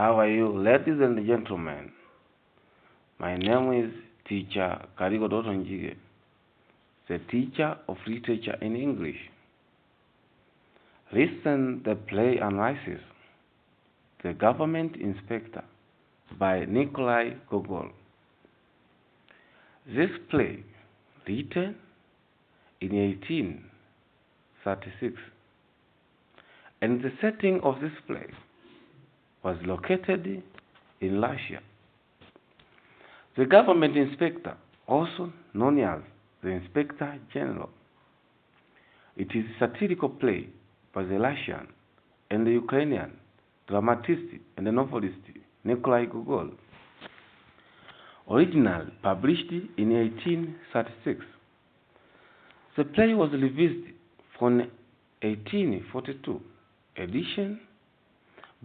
How are you, ladies and gentlemen? My name is Teacher Kaligo Dotto Njige, the teacher of literature in English. Listen the play analysis, The Government Inspector by Nikolai Gogol. This play, written in 1836, and the setting of this play was located in Russia. The government inspector, also known as the Inspector General, it is a satirical play by the Russian and the Ukrainian dramatist and novelist Nikolai Gogol. Originally published in 1836, the play was revised from 1842 edition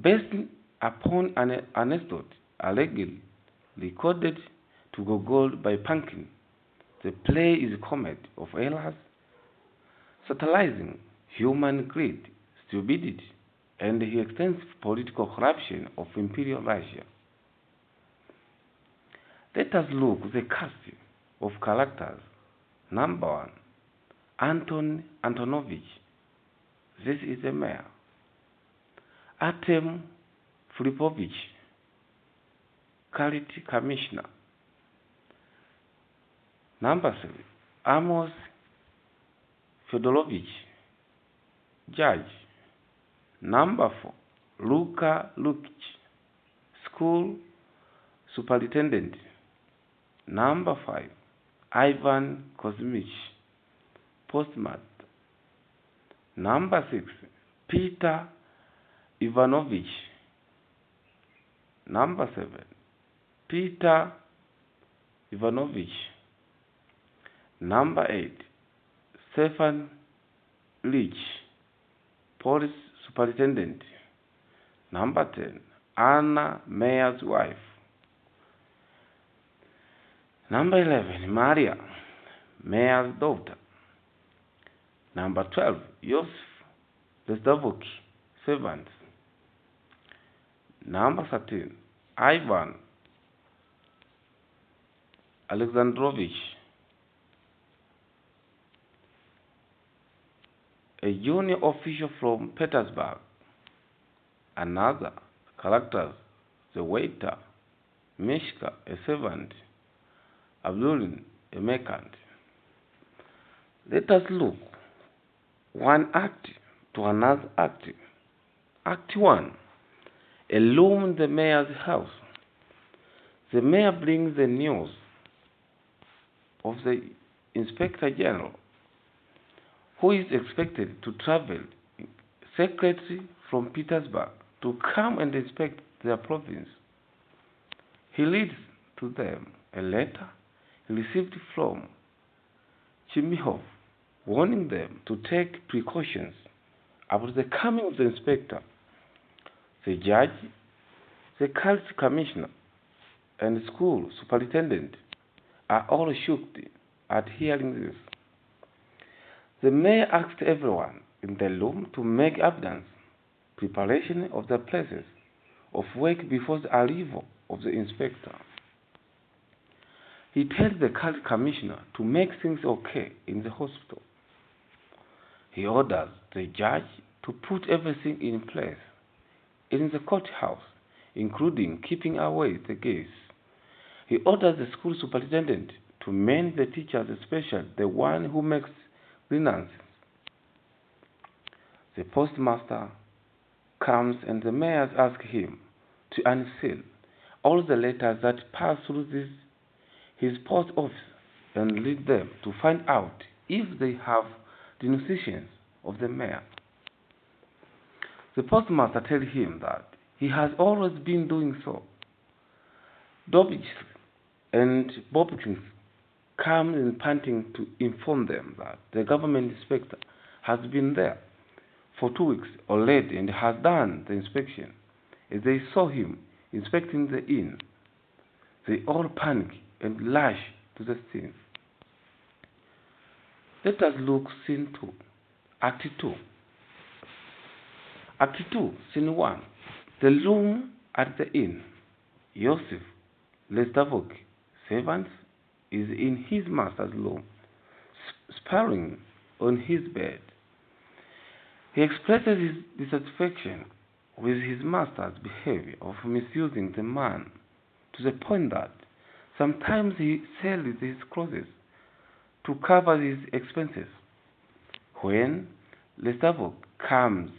based upon an anecdote allegedly recorded to Gogol by Pankin. The play is a comedy of errors, satirizing human greed, stupidity, and the extensive political corruption of Imperial Russia. Let us look at the cast of characters. Number 1, Anton Antonovich. This is the mayor. Artem Filipovich, Quality Commissioner. Number 3, Amos Fedorovich, Judge. Number 4, Luka Lukic, School Superintendent. Number 5, Ivan Kozmich, Postmaster. Number 6, Peter Ivanovich. Number 7, Peter Ivanovich. Number 8, Stefan Lich, Police Superintendent. Number 10, Anna, Mayor's wife. Number 11, Maria, Mayor's daughter. Number 12, Yosef Resdovuk, servant. Number 13, Ivan Alexandrovich, a junior official from Petersburg. Another character, the waiter, Mishka, a servant, Abdulin, a merchant. Let us look one act to another act. Act 1, a room in the mayor's house. The mayor brings the news of the Inspector General, who is expected to travel secretly from Petersburg to come and inspect their province. He reads to them a letter he received from Chimihov, warning them to take precautions about the coming of the inspector. The judge, the county commissioner, and the school superintendent are all shocked at hearing this. The mayor asked everyone in the room to make evidence preparation of the places of work before the arrival of the inspector. He tells the county commissioner to make things okay in the hospital. He orders the judge to put everything in place in the courthouse, including keeping away the guests. He orders the school superintendent to mend the teachers, especially the one who makes grievances. The postmaster comes and the mayor asks him to unseal all the letters that pass through his post office and read them to find out if they have denunciations of the mayor. The postmaster tells him that he has always been doing so. Dobich and Bobkins come in panting to inform them that the government inspector has been there for 2 weeks already and has done the inspection. As they saw him inspecting the inn, they all panic and rush to the scene. Let us look scene 2, Act 2. Act 2, Scene 1. The room At the inn, Yosef, Khlestakov, servant, is in his master's room, sparring on his bed. He expresses his dissatisfaction with his master's behavior of misusing the man to the point that sometimes he sells his clothes to cover his expenses. When Khlestakov comes,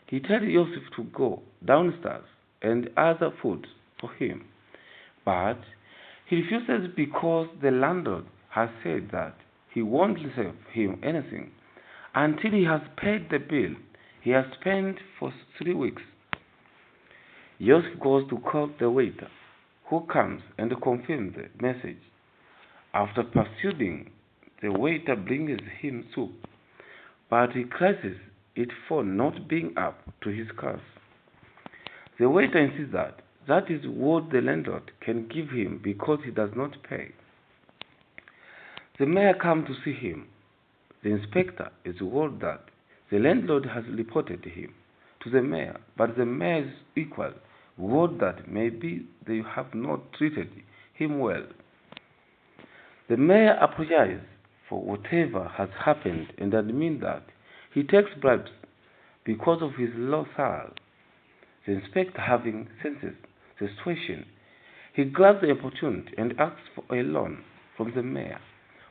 he tells Yosef to go downstairs and other food for him, but he refuses because the landlord has said that he won't serve him anything until he has paid the bill he has spent for 3 weeks. Yosef goes to call the waiter, who comes and confirms the message. After pursuing, the waiter brings him soup, but he curses it for not being up to his curse. The waiter insists that that is what the landlord can give him because he does not pay. The mayor comes to see him. The inspector is warned that the landlord has reported him to the mayor, but the mayor is equal warned that maybe they have not treated him well. The mayor apologizes for whatever has happened and admits that he takes bribes because of his low salary. The inspector, having senses the situation, he grabs the opportunity and asks for a loan from the mayor,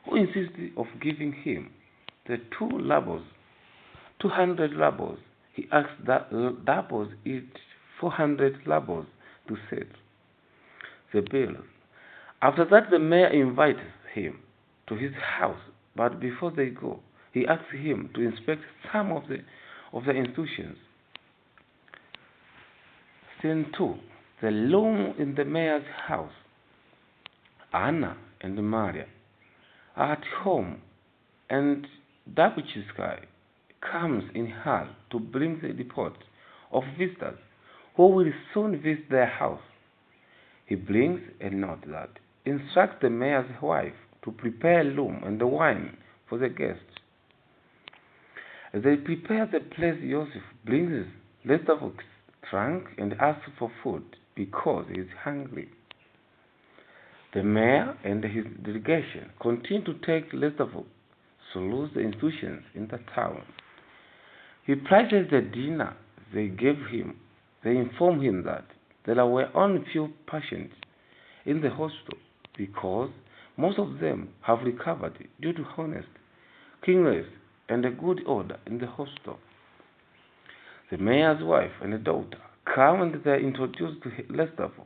who insists of giving him the 200 rubles. He asks that doubles each 400 rubles to settle the bill. After that, the mayor invites him to his house, but before they go, he asks him to inspect some of the institutions. Scene 2. The room in the mayor's house. Anna and Maria are at home, and Dabuchsky comes in her to bring the report of visitors who will soon visit their house. He brings a note that instructs the mayor's wife to prepare room and the wine for the guests. As they prepare the place, Yosef brings Khlestakov's trunk and asks for food because he is hungry. The mayor and his delegation continue to take Khlestakov through the institutions in the town. He praises the dinner they gave him. They inform him that there were only few patients in the hospital because most of them have recovered due to honest, cleanliness, and a good order in the hospital. The mayor's wife and daughter come and they are introduced to Khlestakov.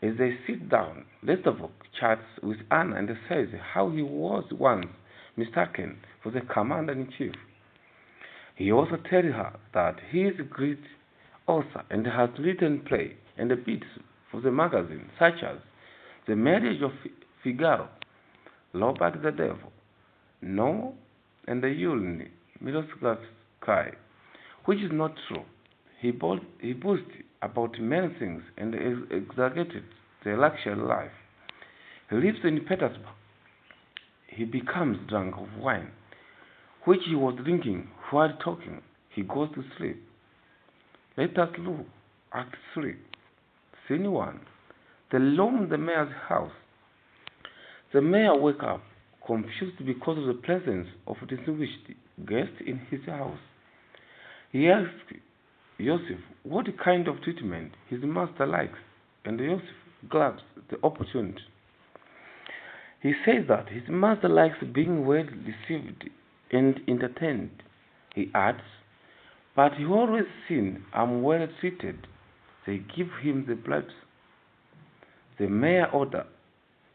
As they sit down, Khlestakov chats with Anna and says how he was once mistaken for the commander-in-chief. He also tells her that he is a great author and has written plays and bits for the magazine such as The Marriage of Figaro, Robert the Devil, No, and the Yulin Miroslav which is not true. He boasts about many things and exaggerated the luxury life. He lives in Petersburg. He becomes drunk of wine, which he was drinking while talking. He goes to sleep. Let us look at 3. Scene 1. The room in the mayor's house. The mayor wakes up, confused because of the presence of a distinguished guest in his house. He asks Yosef what kind of treatment his master likes, and Yosef grabs the opportunity. He says that his master likes being well received and entertained. He adds, but he always seen I'm well treated. They give him the bribes. The mayor orders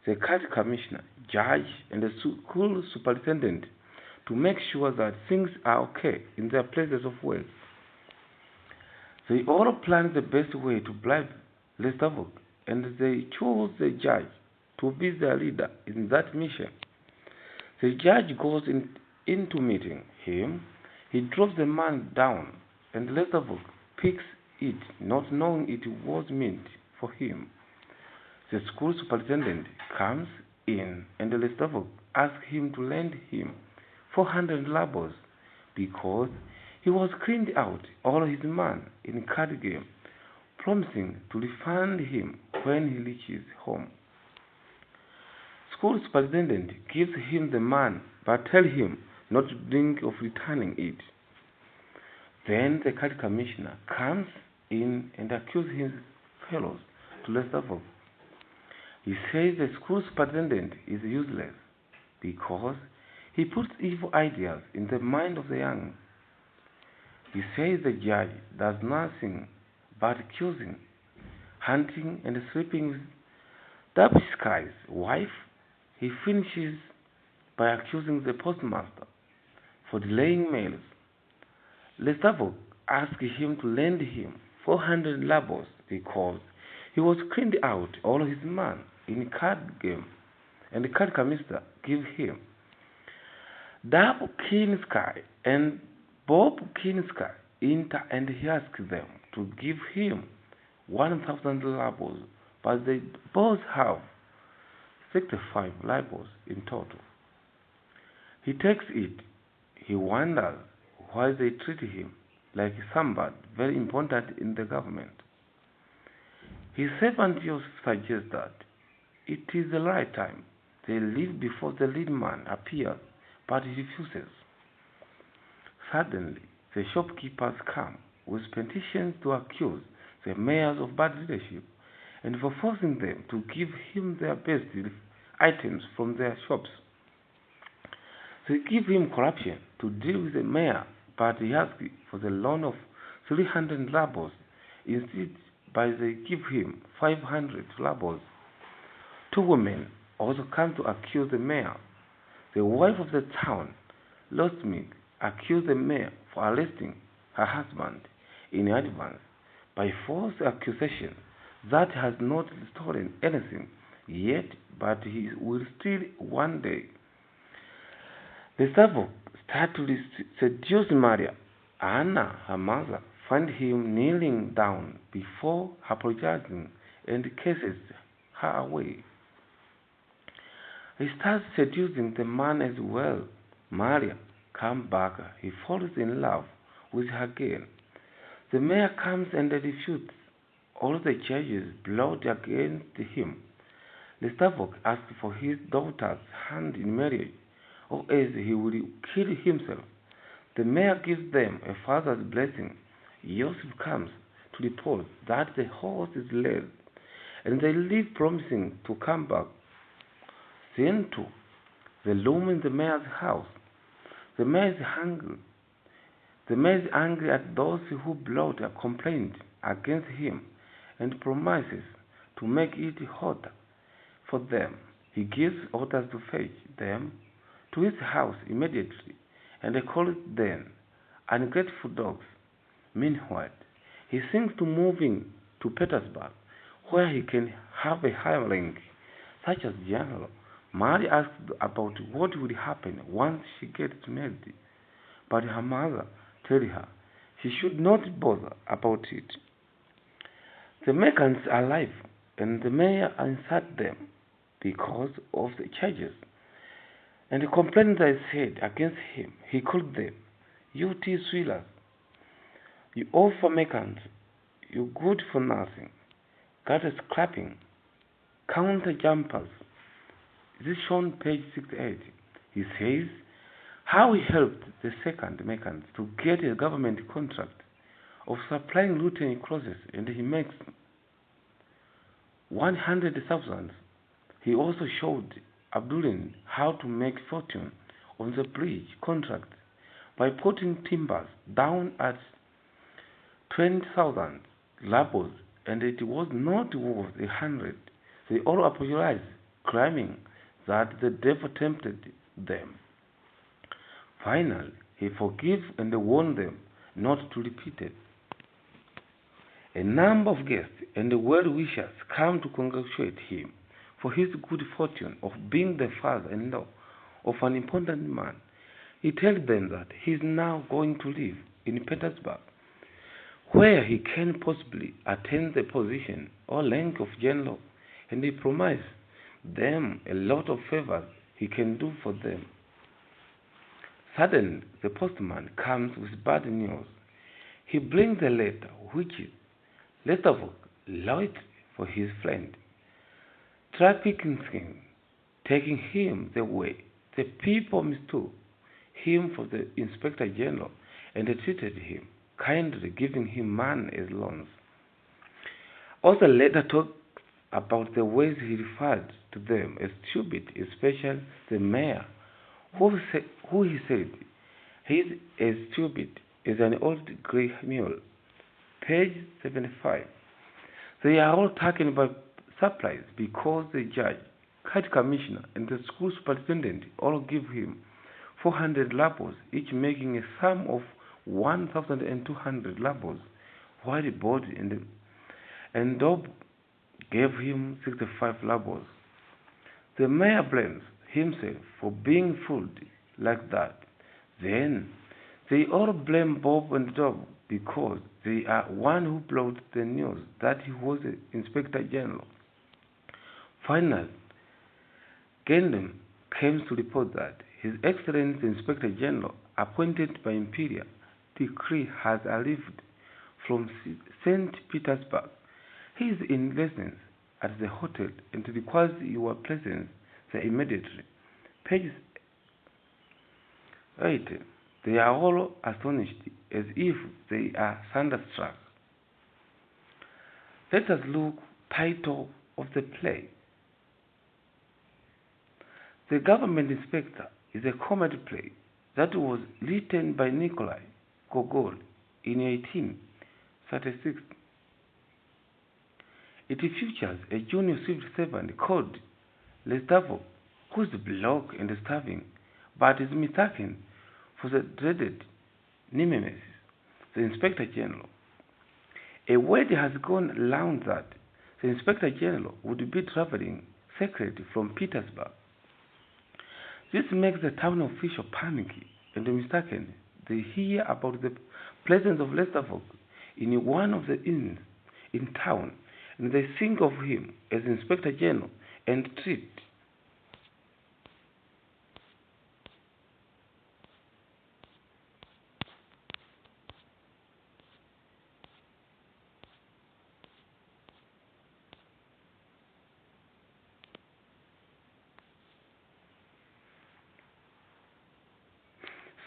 the county commissioner, judge, and the school superintendent to make sure that things are okay in their places of work. They all plan the best way to bribe Khlestakov, and they choose the judge to be their leader in that mission. The judge goes into meeting him. He drops the man down, and Khlestakov picks it, not knowing it was meant for him. The school superintendent comes in, and Khlestakov asks him to lend him 400 rubles because he was cleaned out all his man in card game promising to refund him when he reaches home. School superintendent gives him the money but tells him not to think of returning it. Then the county commissioner comes in and accuses his fellows to Khlestakov. He says the school superintendent is useless because he puts evil ideas in the mind of the young. He says the judge does nothing but accusing, hunting, and sleeping with Dabishkai's wife. He finishes by accusing the postmaster for delaying mails. Khlestakov asked him to lend him 400 rubles because he was cleaned out all his money in card game, and the card commissioner gave him Dab Kinsky and Bob Kinsky enter, and he asked them to give him 1,000 rubles, but they both have 65 rubles in total. He takes it. He wonders why they treat him like somebody very important in the government. His servant Joseph suggests that it is the right time they leave before the lead man appears, but he refuses. Suddenly, the shopkeepers come with petitions to accuse the mayors of bad leadership and for forcing them to give him their best items from their shops. They give him corruption to deal with the mayor, but he asks for the loan of 300 rubles instead, but they give him 500 rubles. Two women also come to accuse the mayor. The wife of the town, Lostmik, accused the mayor for arresting her husband in advance by false accusation that has not stolen anything yet, but he will steal one day. The servant started to seduce Maria. Anna, her mother, finds him kneeling down before her, apologizing, and kisses her away. He starts seducing the man as well. Maria comes back. He falls in love with her again. The mayor comes and refutes all the charges brought against him. Khlestakov asks for his daughter's hand in marriage, or else he will kill himself. The mayor gives them a father's blessing. Joseph comes to report that the horse is led, and they leave promising to come back. Scene 2. The room in the mayor's house. The mayor is hungry. The mayor is angry at those who brought a complaint against him and promises to make it hotter for them. He gives orders to fetch them to his house immediately, and they calls them ungrateful dogs. Meanwhile, he thinks to moving to Petersburg, where he can have a higher rank, such as general. Mary asks about what will happen once she gets married, but her mother tells her she should not bother about it. The Mexicans are alive, and the mayor insults them because of the charges and the complaints they said against him. He called them, "You T-Swillers, you offer Mexicans, you good for nothing, gutters clapping, counter jumpers." This is shown page 68. He says how he helped the second Mexicans to get a government contract of supplying routine clothes, and he makes 100,000. He also showed Abdulin how to make fortune on the bridge contract by putting timbers down at 20,000 rubles, and it was not worth 100. They all apologized, claiming that the devil tempted them. Finally, he forgives and warned them not to repeat it. A number of guests and well-wishers come to congratulate him for his good fortune of being the father-in-law of an important man. He tells them that he is now going to live in Petersburg, where he can possibly attain the position or rank of general, and he promises them a lot of favors he can do for them. Suddenly, the postman comes with bad news. He brings a letter which Khlestakov loyalty for his friend, trafficking him, taking him the way. The people mistook him for the Inspector General and treated him kindly, giving him money as loans. Also later talked about the ways he referred to them as stupid, especially the mayor, who he said he is as stupid as an old grey mule. Page 75. They are all taken by surprise because the judge, county commissioner, and the school superintendent all give him 400 rubles, each making a sum of 1,200 rubles, while Bod and Dob gave him 65 rubles. The mayor blames himself for being fooled like that. Then they all blame Bob and Dob because they are one who brought the news that he was the Inspector General. Finally, Gendon came to report that His Excellency Inspector General, appointed by Imperial decree, has arrived from St. Petersburg. He is in residence at the hotel and requires your presence there immediately. Page 8. They are all astonished as if they are thunderstruck. Let us look title of the play. The Government Inspector is a comedy play that was written by Nikolai Gogol in 1836. It features a junior civil servant called Khlestakov, who is blocked and starving, but is mistaken for the dreaded nemesis, the Inspector General. A word has gone around that the Inspector General would be traveling secretly from Petersburg. This makes the town official panicky and mistaken. They hear about the presence of Khlestakov in one of the inns in town, and they think of him as Inspector General and treat.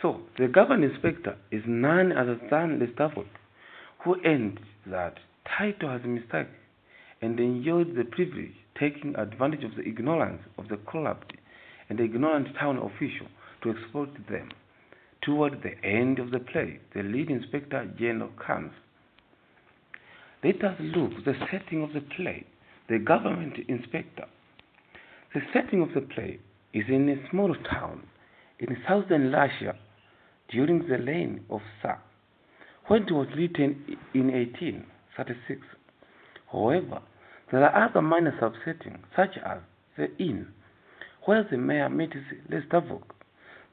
So, the government inspector is none other than Khlestakov, who earned that title as mistake and enjoyed the privilege, taking advantage of the ignorance of the corrupt and the ignorant town official to exploit them. Toward the end of the play, the lead inspector general comes. Let us look at the setting of the play. The government inspector. The setting of the play is in a small town in southern Russia during the reign of Tsar, when it was written in 1836. However, there are other minor subsettings, such as the inn, where the mayor meets Khlestakov,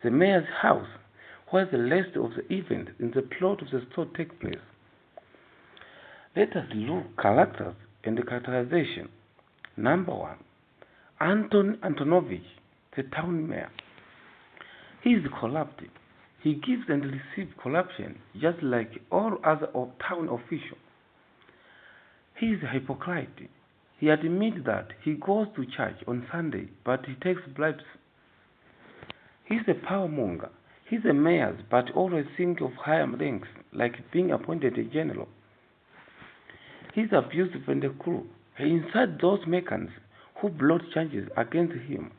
the mayor's house, where the rest of the events in the plot of the story take place. Let us look at characters and the characterization. Number 1. Anton Antonovich, the town mayor. He is corrupt. He gives and receives corruption just like all other town officials. He is a hypocrite. He admits that he goes to church on Sunday, but he takes bribes. He is a power monger. He is a mayor, but always thinks of higher ranks, like being appointed a general. He is abusive and cruel. He insults those mechanics who brought charges against him.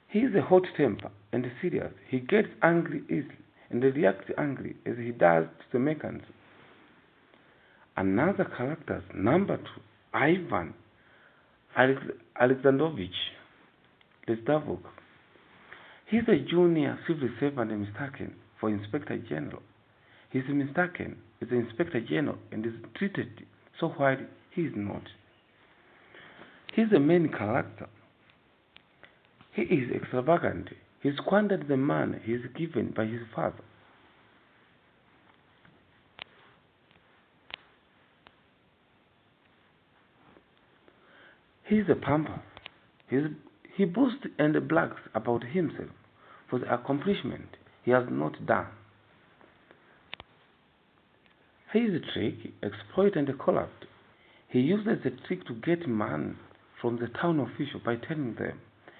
He is a hot temper and serious. He gets angry easily and reacts angry as he does to the mechanics. Another character, number 2, Ivan Alexandrovich Khlestakov. He is a junior civil servant mistaken for Inspector General. He is mistaken as the Inspector General and is treated so while he is not. He is the main character. He is extravagant. He squandered the money he is given by his father. He is a pamper. He boasts and brags about himself for the accomplishment he has not done. His trick, exploit and collapse. He uses the trick to get money from the town official by telling them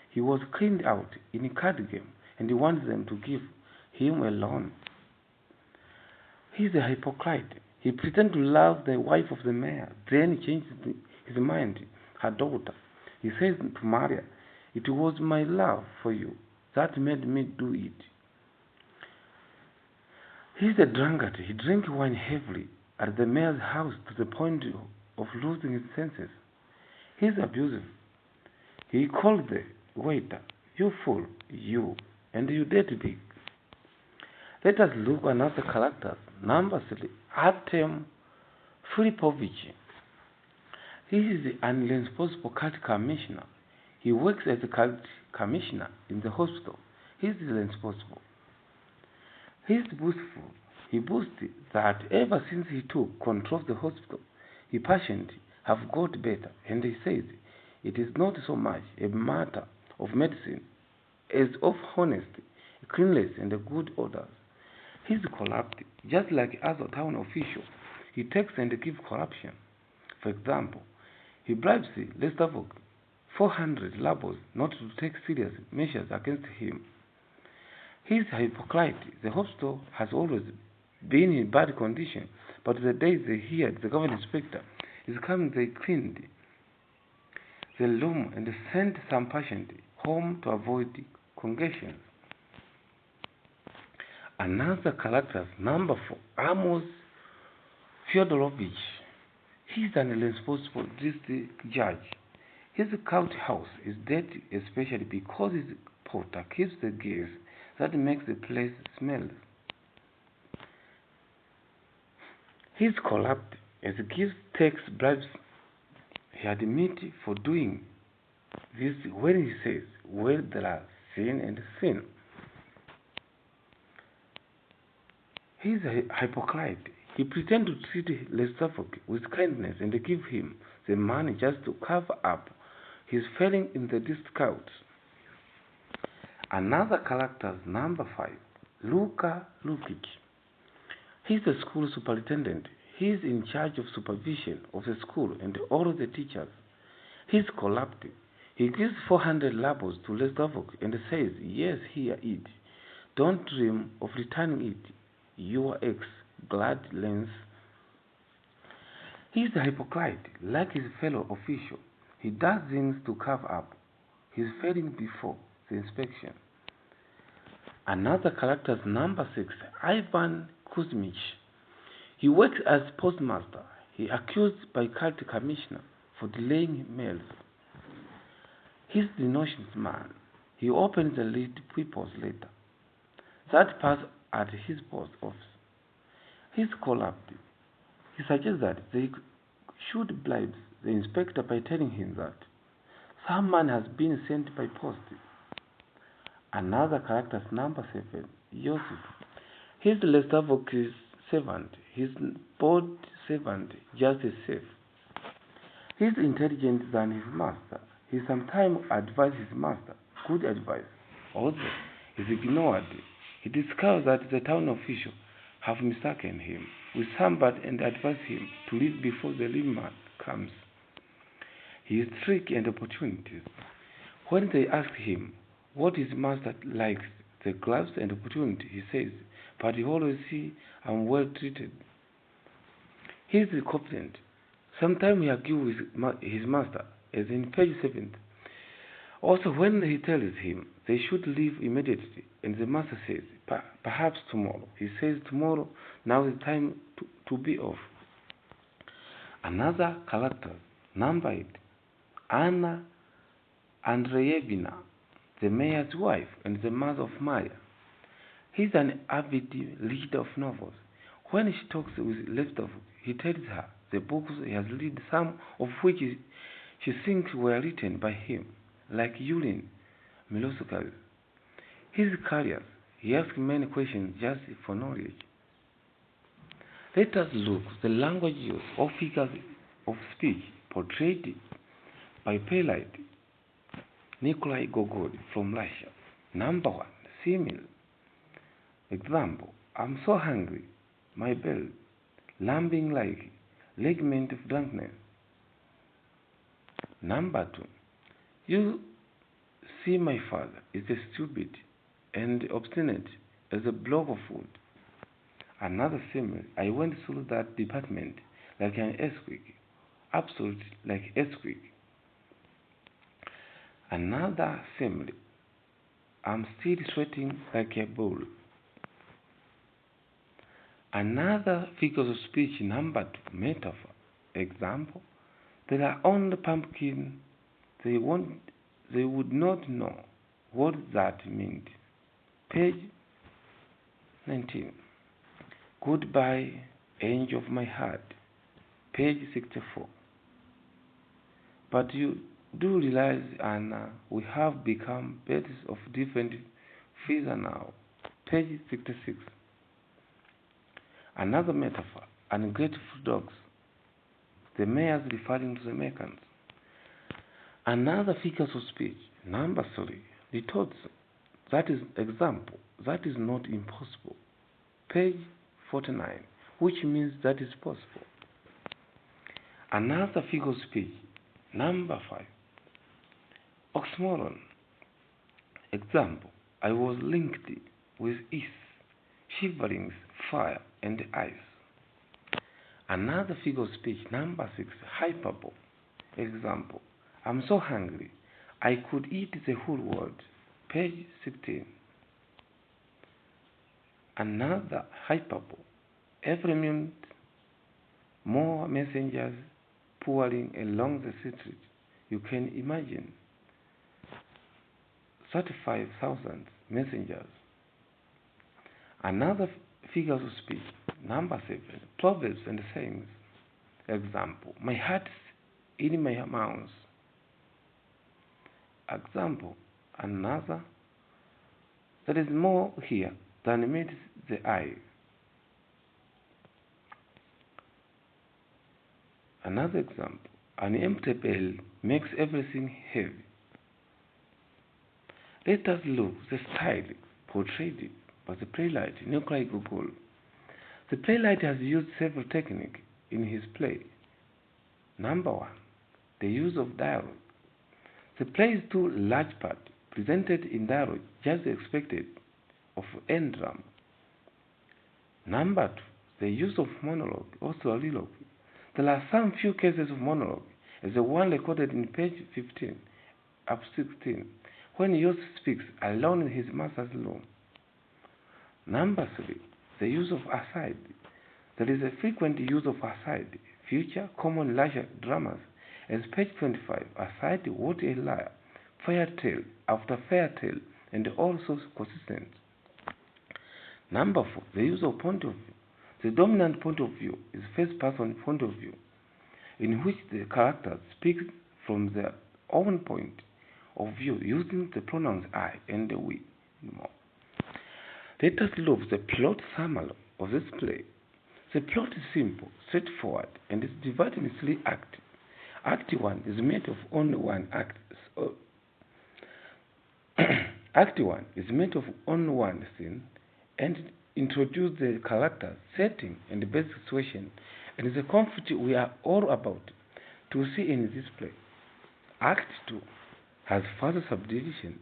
he was cleaned out in a card game and he wants them to give him a loan. He is a hypocrite. He pretends to love the wife of the mayor, then changes his mind, her daughter. He says to Maria, "It was my love for you that made me do it." He is a drunkard. He drinks wine heavily at the mayor's house to the point of losing his senses. He is abusive. He called the waiter, "You fool, you, and you dirty pig." Let us look at another character, number 3, Artem Filipovich. He is an irresponsible cult commissioner. He works as a cult commissioner in the hospital. He is irresponsible. He is boastful. He boasts that ever since he took control of the hospital, his patients have got better, and he says it is not so much a matter of medicine as of honesty, cleanliness, and good orders. He is corrupt, just like other town officials. He takes and gives corruption. For example, he bribes Khlestakov 400 rubles not to take serious measures against him. He is a hypocrite. The hospital has always been in bad condition, but the day they heard the government inspector is coming, they cleaned the room and sent some patient home to avoid congestion. Another character, number 4, Amos Fyodorovich. He is an irresponsible district judge. His court house is dirty, especially because his porter keeps the gas that makes the place smell. He is corrupt as he gives tax bribes. He admits for doing this when he says, "Where there are sin and sin." He is a hypocrite. He pretends to treat Khlestakov with kindness and give him the money just to cover up his failing in the discount. Another character, number 5, Luka Lukic. He is the school superintendent. He is in charge of supervision of the school and all the teachers. He is corrupt. He gives 400 rubles to Khlestakov and says, "Yes, here it. Don't dream of returning it. Your ex-glad lens." He is a hypocrite, like his fellow official. He does things to cover up his failing before the inspection. Another character, number 6, Ivan Kuzmich. He works as postmaster. He is accused by cult commissioner for delaying mails. He is the notions man. He opens and reads people's letter that pass at his post office. He is corrupt. He suggests that they should bribe the inspector by telling him that some man has been sent by post. Another character, number 7, Yosef. He is Khlestakov's servant. His bold servant, just as safe. He is intelligent than his master. He sometimes advises his master good advice. Also, he is ignored. He discovers that the town official have mistaken him with somebody and advise him to leave before the leave man comes. He is tricky and opportunities. When they ask him what his master likes, the gloves and opportunity, he says, "But you always see I'm well treated." He is confident. Sometimes he argues with his master, as in page 7. Also, when he tells him they should leave immediately, and the master says, "Perhaps tomorrow," he says, "Tomorrow, now is the time to be off." Another character, number 8, Anna Andreevna, the mayor's wife and the mother of Maya. He is an avid reader of novels. When she talks with Khlestakov, he tells her the books he has read, some of which she thinks were written by him, like Yulin Milosevich. He is curious. He asks many questions just for knowledge. Let us look at the language use of figures of speech portrayed by playwright Nikolai Gogol from Russia. Number 1, simile. Example: "I'm so hungry, my bell lambing like ligament of drunkenness. Number 2. You see, my father is as stupid and obstinate as a block of wood. Another simile, I went through that department like an earthquake, absolutely like earthquake. Another simile, I'm still sweating like a bull. Another figure of speech, number 2, metaphor. Example, there are only pumpkins. They would not know what that meant. Page 19. Goodbye, angel of my heart. Page 64. But you do realize, Anna, we have become birds of different feathers now. Page 66. Another metaphor, ungrateful dogs. The mayors referring to the Mexicans. Another figure of speech, number 3, retorts. That is example. That is not impossible. Page 49, which means that is possible. Another figure of speech, number 5, oxymoron. Example, I was linked with ease, shiverings, fire, and ice. Another figure of speech, number 6, hyperbole. Example, I'm so hungry, I could eat the whole world. Page 16. Another hyperbole, every minute more messengers pouring along the street. You can imagine 35,000 messengers. Another figure of speech, number 7, proverbs and sayings. Example, my heart's in my mouth. Example, another, there is more here than meets the eye. Another example, an empty bell makes everything heavy. Let us look at the style portrayed by the playwright Nikolai Gogol. The playwright has used several techniques in his play. Number 1, the use of dialogue. The play's 2 large parts presented in dialogue just expected of end drama. Number 2, the use of monologue or soliloquy. There are some few cases of monologue, as the one recorded in page 15 up 16, when Yosef speaks alone in his master's room. Number 3, the use of aside. There is a frequent use of aside, future common larger dramas, as page 25, aside, what a liar, fairy tale after fairy tale, and also consistent. Number 4, the use of point of view. The dominant point of view is first-person point of view, in which the characters speak from their own point of view using the pronouns I and we. More. Let us look at the plot summary of this play. The plot is simple, straightforward, and is divided in 3 acts. Act 1 is made of only one act. Act 1 is made of only one scene and introduce the character, setting, and the basic situation, and the conflict we are all about to see in this play. Act 2 has further subdivision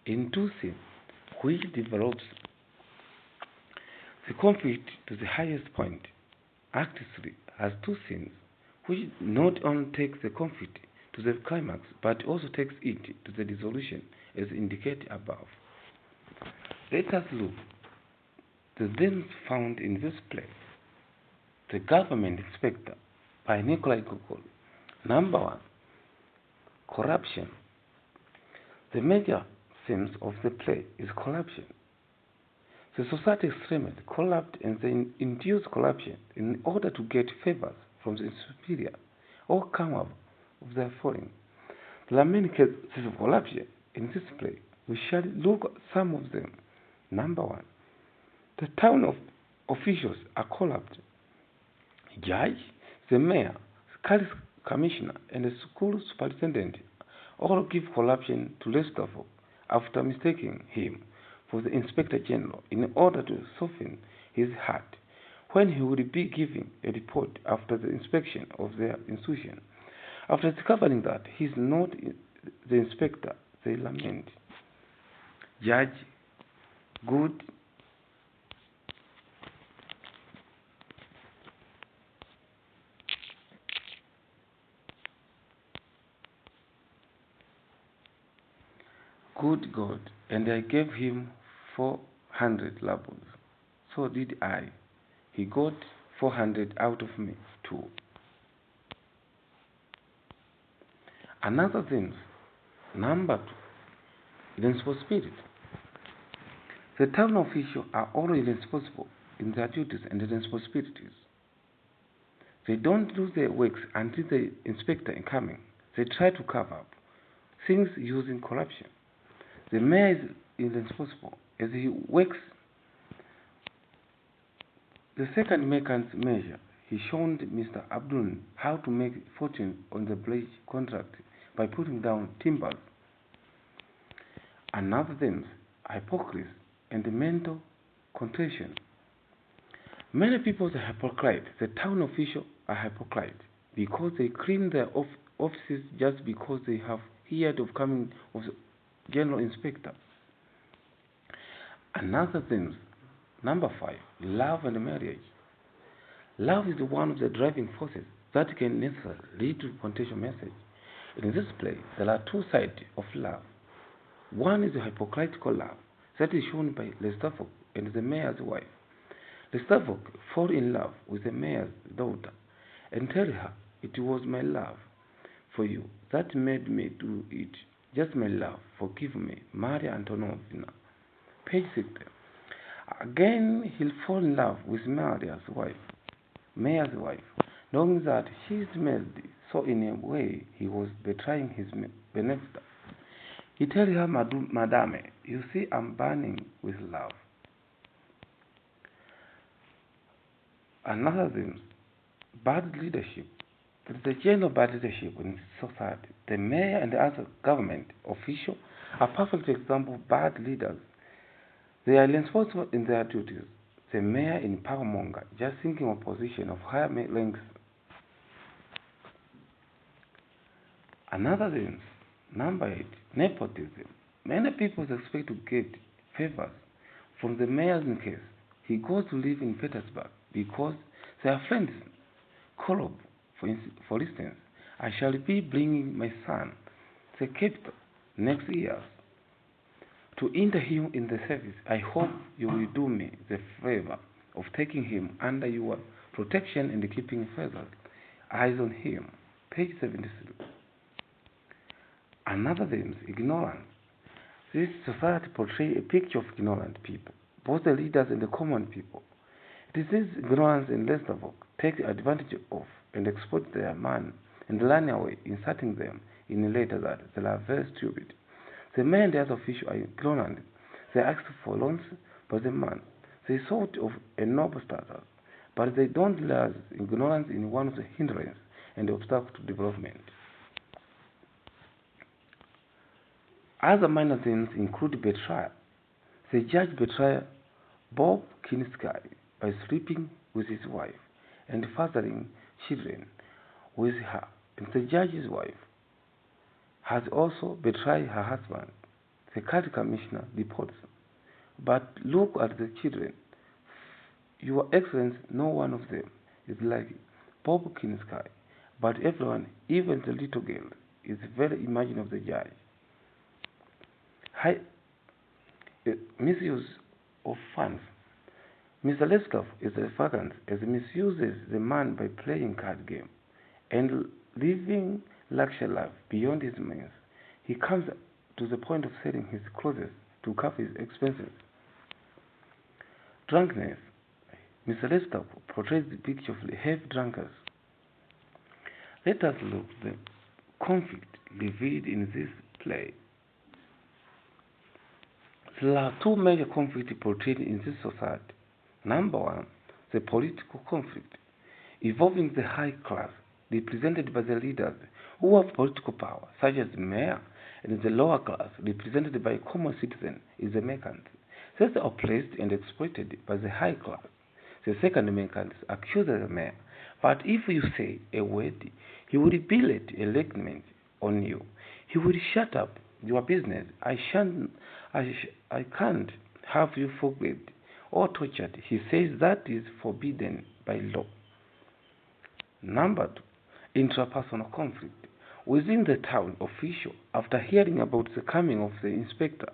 in 2 scenes, which develops the conflict to the highest point. Act 3 has 2 scenes, which not only take the conflict to the climax, but also takes it to the resolution, as indicated above. Let us look at the themes found in this play. The Government Inspector by Nikolai Gogol. Number 1, corruption. The major themes of the play is corruption. The society extremely corrupt, and they induce corruption in order to get favors from the superior or come up of their following. There are many cases of corruption in this play. We shall look at some of them. Number 1, the town of officials are corrupt. Judge, the mayor, the commissioner, and the school superintendent all give corruption to Khlestakov after mistaking him for the inspector general in order to soften his heart. when he would be giving a report after the inspection of their institution. After discovering that he is not the inspector, they lament. Judge, good God, and I gave him 400 rubles. So did I. He got 400 out of me, too. Another thing, number 2, responsibility. The town officials are always responsible in their duties and responsibilities. They don't do their works until the inspector is coming. They try to cover up things using corruption. The mayor is responsible as he works. The second merchant's measure, he showed Mr. Abdul how to make fortune on the bridge contract by putting down timbers. Another thing, hypocrisy and mental contrition. Many people are hypocrites. The town officials are hypocrites because they clean their offices just because they have heard of coming of the general inspector. Another thing, number 5, love and marriage. Love is one of the driving forces that can necessarily lead to potential marriage. In this play, there are two sides of love. One is the hypocritical love that is shown by Khlestakov and the mayor's wife. Khlestakov fall in love with the mayor's daughter and tell her, "It was my love for you that made me do it. Just my love. Forgive me." Maria Antonovna. Page 60. Again, he'll fall in love with mayor's wife, knowing that she is married, so in a way he was betraying his benefactor. He tells her, "Madame, you see I'm burning with love." Another thing, bad leadership. There is a general bad leadership in society. The mayor and the other government officials are perfect examples of bad leaders. They are responsible in their duties. The mayor in powermonger, just thinking of position of higher ranks. Another thing, number 8, nepotism. Many people expect to get favors from the mayor in case he goes to live in Petersburg because their friends call up. For instance, "I shall be bringing my son to the capital next year to enter him in the service. I hope you will do me the favor of taking him under your protection and keeping further eyes on him." Page 73. Another thing is ignorance. This society portrays a picture of ignorant people, both the leaders and the common people. It is this ignorance and Khlestakov take advantage of and exploit their man and run away, inserting them in a letter that they are very stupid. The man and the other officials are ignorant. They ask for loans by the man. They thought of a noble status, but they don't realize ignorance is one of the hindrances and the obstacle to development. Other minor things include betrayal. The judge betrayed Bob Khlestakov by sleeping with his wife and fathering children with her, and the judge's wife has also betrayed her husband. The county commissioner reports, "But look at the children. Your Excellency, no one of them is like Bob Khlestakov, but everyone, even the little girl, is very imagine of the judge." Misuse of funds. Mr. Khlestakov is vacant as he misuses the man by playing card game and living luxury life beyond his means. He comes to the point of selling his clothes to cover his expenses. Drunkenness. Mr. Khlestakov portrays the picture of heavy drunkards. Let us look at the conflict revealed in this play. There are two major conflicts portrayed in this society. Number 1, the political conflict, involving the high class, represented by the leaders who have political power, such as the mayor, and the lower class, represented by common citizens, is the merchant. These are oppressed and exploited by the high class. The second mechanism accuses the mayor. But if you say a word, he will build a lignament on you. He will shut up your business. I can't have you forged or tortured. He says that is forbidden by law. Number 2, intrapersonal conflict. Within the town official, after hearing about the coming of the inspector,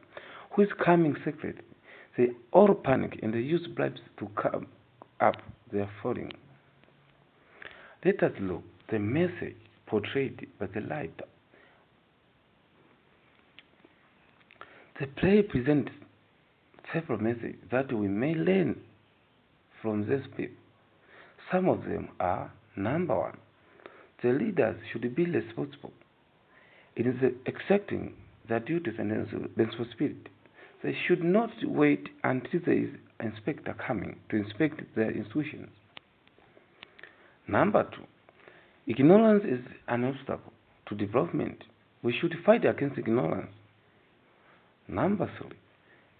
who is coming secretly, they all panic and they use bribes to come up their falling. Let us look the message portrayed by the writer. The play presents several messages that we may learn from these people. Some of them are: number 1, the leaders should be responsible in accepting their duties and responsibility. They should not wait until there is an inspector coming to inspect their institutions. Number 2, ignorance is an obstacle to development. We should fight against ignorance. Number 3,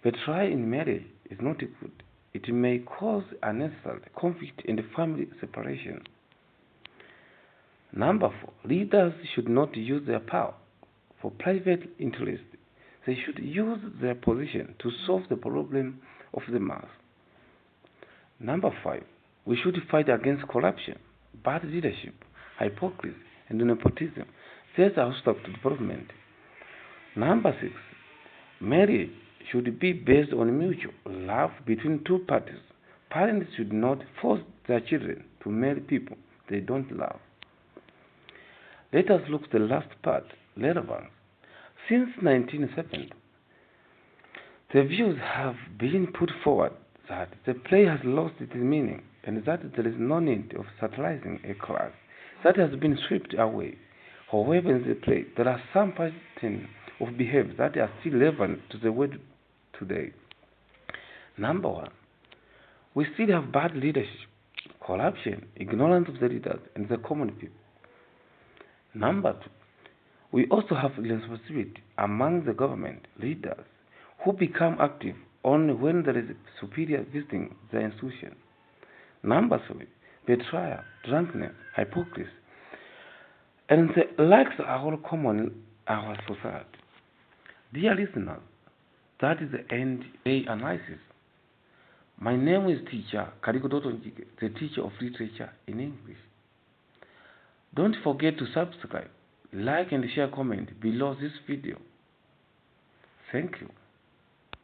betrayal in marriage is not good. It may cause unnecessary conflict and family separation. Number 4, leaders should not use their power for private interest. They should use their position to solve the problem of the mass. Number 5, we should fight against corruption, bad leadership, hypocrisy, and nepotism. These are obstacles to development. Number 6, marriage should be based on mutual love between two parties. Parents should not force their children to marry people they don't love. Let us look at the last part, relevance. Since 1970, the views have been put forward that the play has lost its meaning and that there is no need of satirizing a class that has been stripped away. However, in the play, there are some patterns of behavior that are still relevant to the world today. Number 1, we still have bad leadership, corruption, ignorance of the leaders and the common people. Number 2, we also have responsibility among the government leaders who become active only when there is a superior visiting the institution. Number 3, betrayal, drunkenness, hypocrisy, and the likes are all common in our society. Dear listeners, that is the end of the analysis. My name is teacher Kaligo Dotto Njige, the teacher of literature in English. Don't forget to subscribe, like and share comment below this video. Thank you.